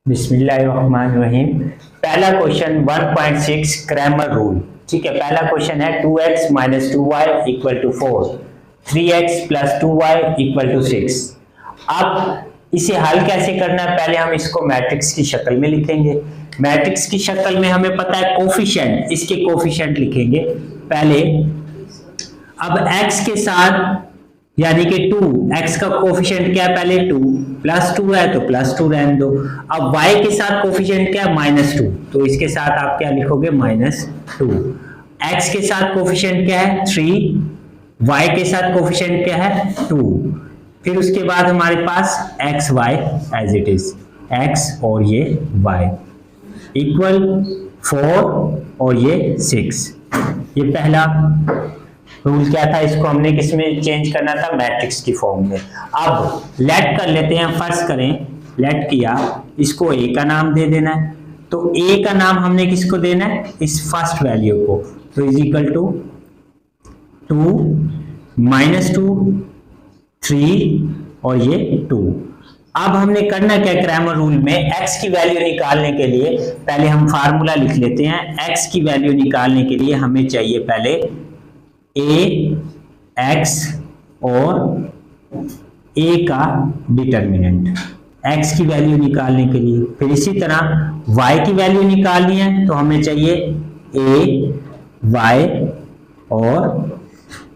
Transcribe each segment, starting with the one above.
बिस्मिल्लाहिर्रहमानिर्रहीम। पहला question 1.6 Cramer rule. ठीक है, पहला क्वेश्चन है 2x minus 2y equal to 4, 3x plus 2y equal to 6। अब इसे हल कैसे करना है, पहले हम इसको मैट्रिक्स की शक्ल में लिखेंगे। मैट्रिक्स की शक्ल में हमें पता है कोफिशिएंट, इसके कोफिशिएंट लिखेंगे पहले। अब x के साथ यानी कि 2, x का कोफिशिएंट क्या है, पहले 2 प्लस 2 है तो प्लस 2 रहने दो। अब y के साथ कोफिशिएंट क्या है, -2, तो इसके साथ आप क्या लिखोगे, -2। x के साथ कोफिशिएंट क्या है, 3, y के साथ कोफिशिएंट क्या है, 2। फिर उसके बाद हमारे पास x y as it is, x और ये y इक्वल 4 और ये 6। ये पहला रूल क्या था, इसको हमने किस में चेंज करना था, मैट्रिक्स की फॉर्म में। अब लेट कर लेते हैं, फर्ज करें लेट किया, इसको a का नाम दे देना है। तो a का नाम हमने किसको देना है, इस फर्स्ट वैल्यू को। तो इज इक्वल टू 2 -2 3 और ये 2। अब हमने करना क्या, क्रैमर रूल में x की वैल्यू निकालने के लिए पहले हम फार्मूला लिख लेते हैं। x की वैल्यू निकालने के लिए हमें चाहिए पहले a x और a का डिटर्मिनेंट, x की वैल्यू निकालने के लिए। फिर इसी तरह y की वैल्यू निकालनी है तो हमें चाहिए a y और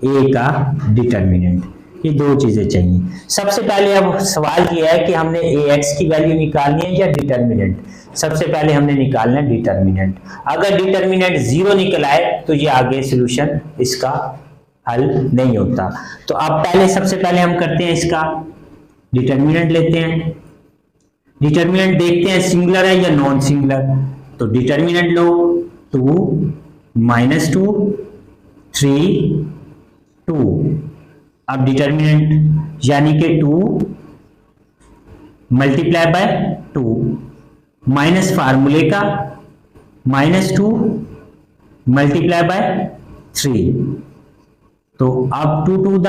a का डिटर्मिनेंट, ये दो चीजें चाहिए। सबसे पहले अब सवाल किया है कि हमने ax की वैल्यू निकालनी है या डिटर्मिनेंट। सबसे पहले हमने निकालना है डिटर्मिनेंट। अगर डिटर्मिनेंट 0 निकल आए तो ये आगे सॉल्यूशन इसका हल नहीं होता। तो अब पहले सबसे पहले हम करते हैं इसका डिटर्मिनेंट लेते हैं। डिटर्मिनेंट देखते हैं सिंगुलर है या नॉन सिंगुलर। तो डिटर्मिनेंट लो 2 -2 3 2। अब डिटर्मिनेंट यानी कि 2 मल्टीप्लाई बाय 2 माइनस फार्मूले का -2 मल्टीप्लाई बाय 3। तो अब 2 to the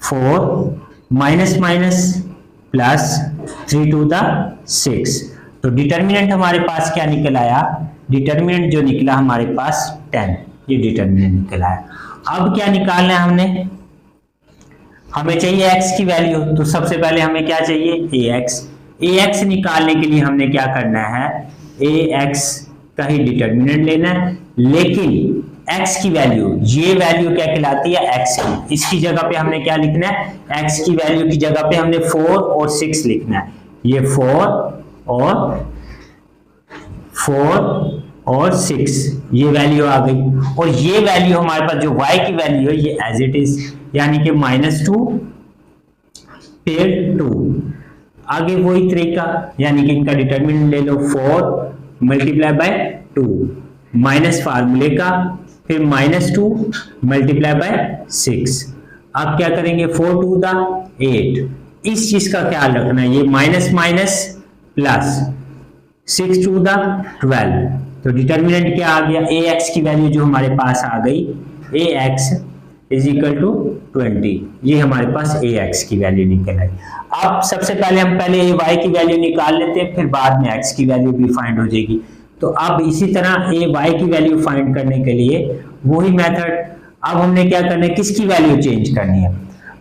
4 minus minus plus 3 to the 6। तो डिटर्मिनेंट हमारे पास क्या निकल आया, डिटर्मिनेंट जो निकला हमारे पास 10, ये डिटर्मिनेंट निकल आया। अब क्या निकालना है हमने, हमें चाहिए x की वैल्यू। तो सबसे पहले हमें क्या चाहिए, ax निकालने के लिए हमने क्या करना है, ax का ही डिटर्मिनेंट लेना है। लेकिन x की वैल्यू, ये वैल्यू क्या कहलाती है, x की, इसकी जगह पे हमने क्या लिखना है, x की वैल्यू की जगह पे हमने 4 और 6 लिखना है। ये 4 और 6 ये वैल्यू आ गई। और ये वैल्यू हमारे पास जो y की वैल्यू है ये एज इट इज, यानी कि -2 फिर 2। आगे वही तरीका, यानी कि इनका डिटर्मिनेंट ले लो 4 मल्टीप्लाई बाय 2 माइनस फार्मूले का, फिर -2 मल्टीप्लाई बाय 6। अब क्या करेंगे, 4 टू द 8। इस चीज का ख्याल रखना है, ये minus minus plus 6 to the 12। तो डिटर्मिनेंट क्या आ गया, ax की वैल्यू जो हमारे पास आ गई, ax इज इक्वल टू 20। ये हमारे पास ax की वैल्यू निकल आई। अब सबसे पहले हम पहले ay की वैल्यू निकाल लेते हैं, फिर बाद में x की वैल्यू भी फाइंड हो जाएगी। तो अब इसी तरह ay की वैल्यू फाइंड करने के लिए वही मेथड। अब हमने क्या करना है, किसकी वैल्यू चेंज करनी है।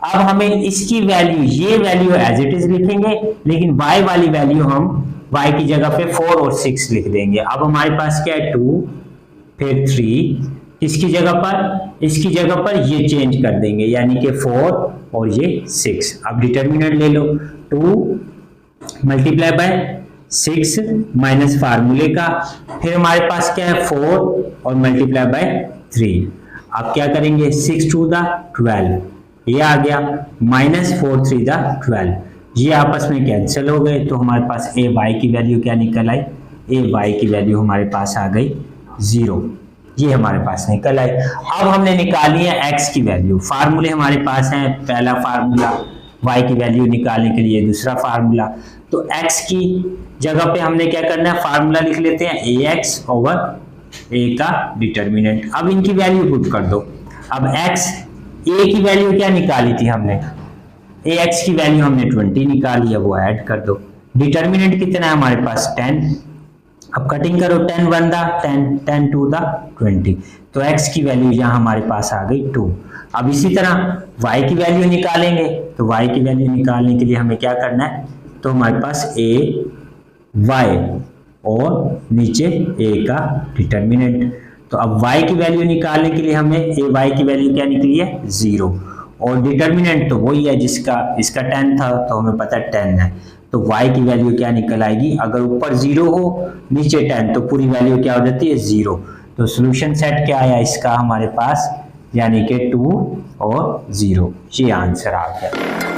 अब हमें इसकी वैल्यू, ये वैल्यू एज इट इज लिखेंगे, लेकिन y वाली वैल्यू हम y की जगह पे 4 और 6 लिख देंगे। अब हमारे पास क्या है, 2 फिर 3, इसकी जगह पर, इसकी जगह पर ये चेंज कर देंगे, यानी कि 4 और ये 6। अब डिटर्मिनेंट ले लो, 2 मल्टीप्लाई बाय 6 माइनस फार्मूले का, फिर हमारे पास क्या है 4 और मल्टीप्लाई बाय 3। अब क्या करेंगे, 6 टू द 12 ये आ गया, -4 3 द 12, ये आपस में कैंसिल हो गए। तो हमारे पास ay की वैल्यू क्या निकल आई, ay की वैल्यू हमारे पास आ गई 0, ये हमारे पास निकल आई। अब हमने निकाली है x की वैल्यू। फार्मूले हमारे पास हैं, पहला फार्मूला y की वैल्यू निकालने के लिए, दूसरा फार्मूला। तो x की जगह पे हमने क्या करना है, फार्मूला लिख लेते हैं ax ओवर a का डिटर्मिनेंट। अब इनकी वैल्यू पुट कर दो। अब x, a की वैल्यू क्या निकाली थी हमने, ax की वैल्यू हमने 20 निकाली है, वो ऐड कर दो। डिटर्मिनेंट कितना है हमारे पास 10। अब कटिंग करो 10 1 दा 10, 10 2 दा 20, तो x की वैल्यू यहाँ हमारे पास आ गई 2। अब इसी तरह y की वैल्यू निकालेंगे, तो y की वैल्यू निकालने के लिए हमें क्या करना है, तो हमारे पास a y और नीचे a का डिटर्मिनेंट। तो अब y की वैल्यू निकालने के लिए हमें a y की वैल्यू क्या निकली है 0, और डिटर्मिनेंट तो वही है जिसका इसका 10 था, तो हमें पता है 10 है, तो y की वैल्यू क्या निकल आएगी, अगर ऊपर 0 हो नीचे 10 तो पूरी वैल्यू क्या हो जाती है 0। तो सॉल्यूशन सेट क्या आया इसका हमारे पास, यानी कि 2 और 0, ये आंसर आ गया।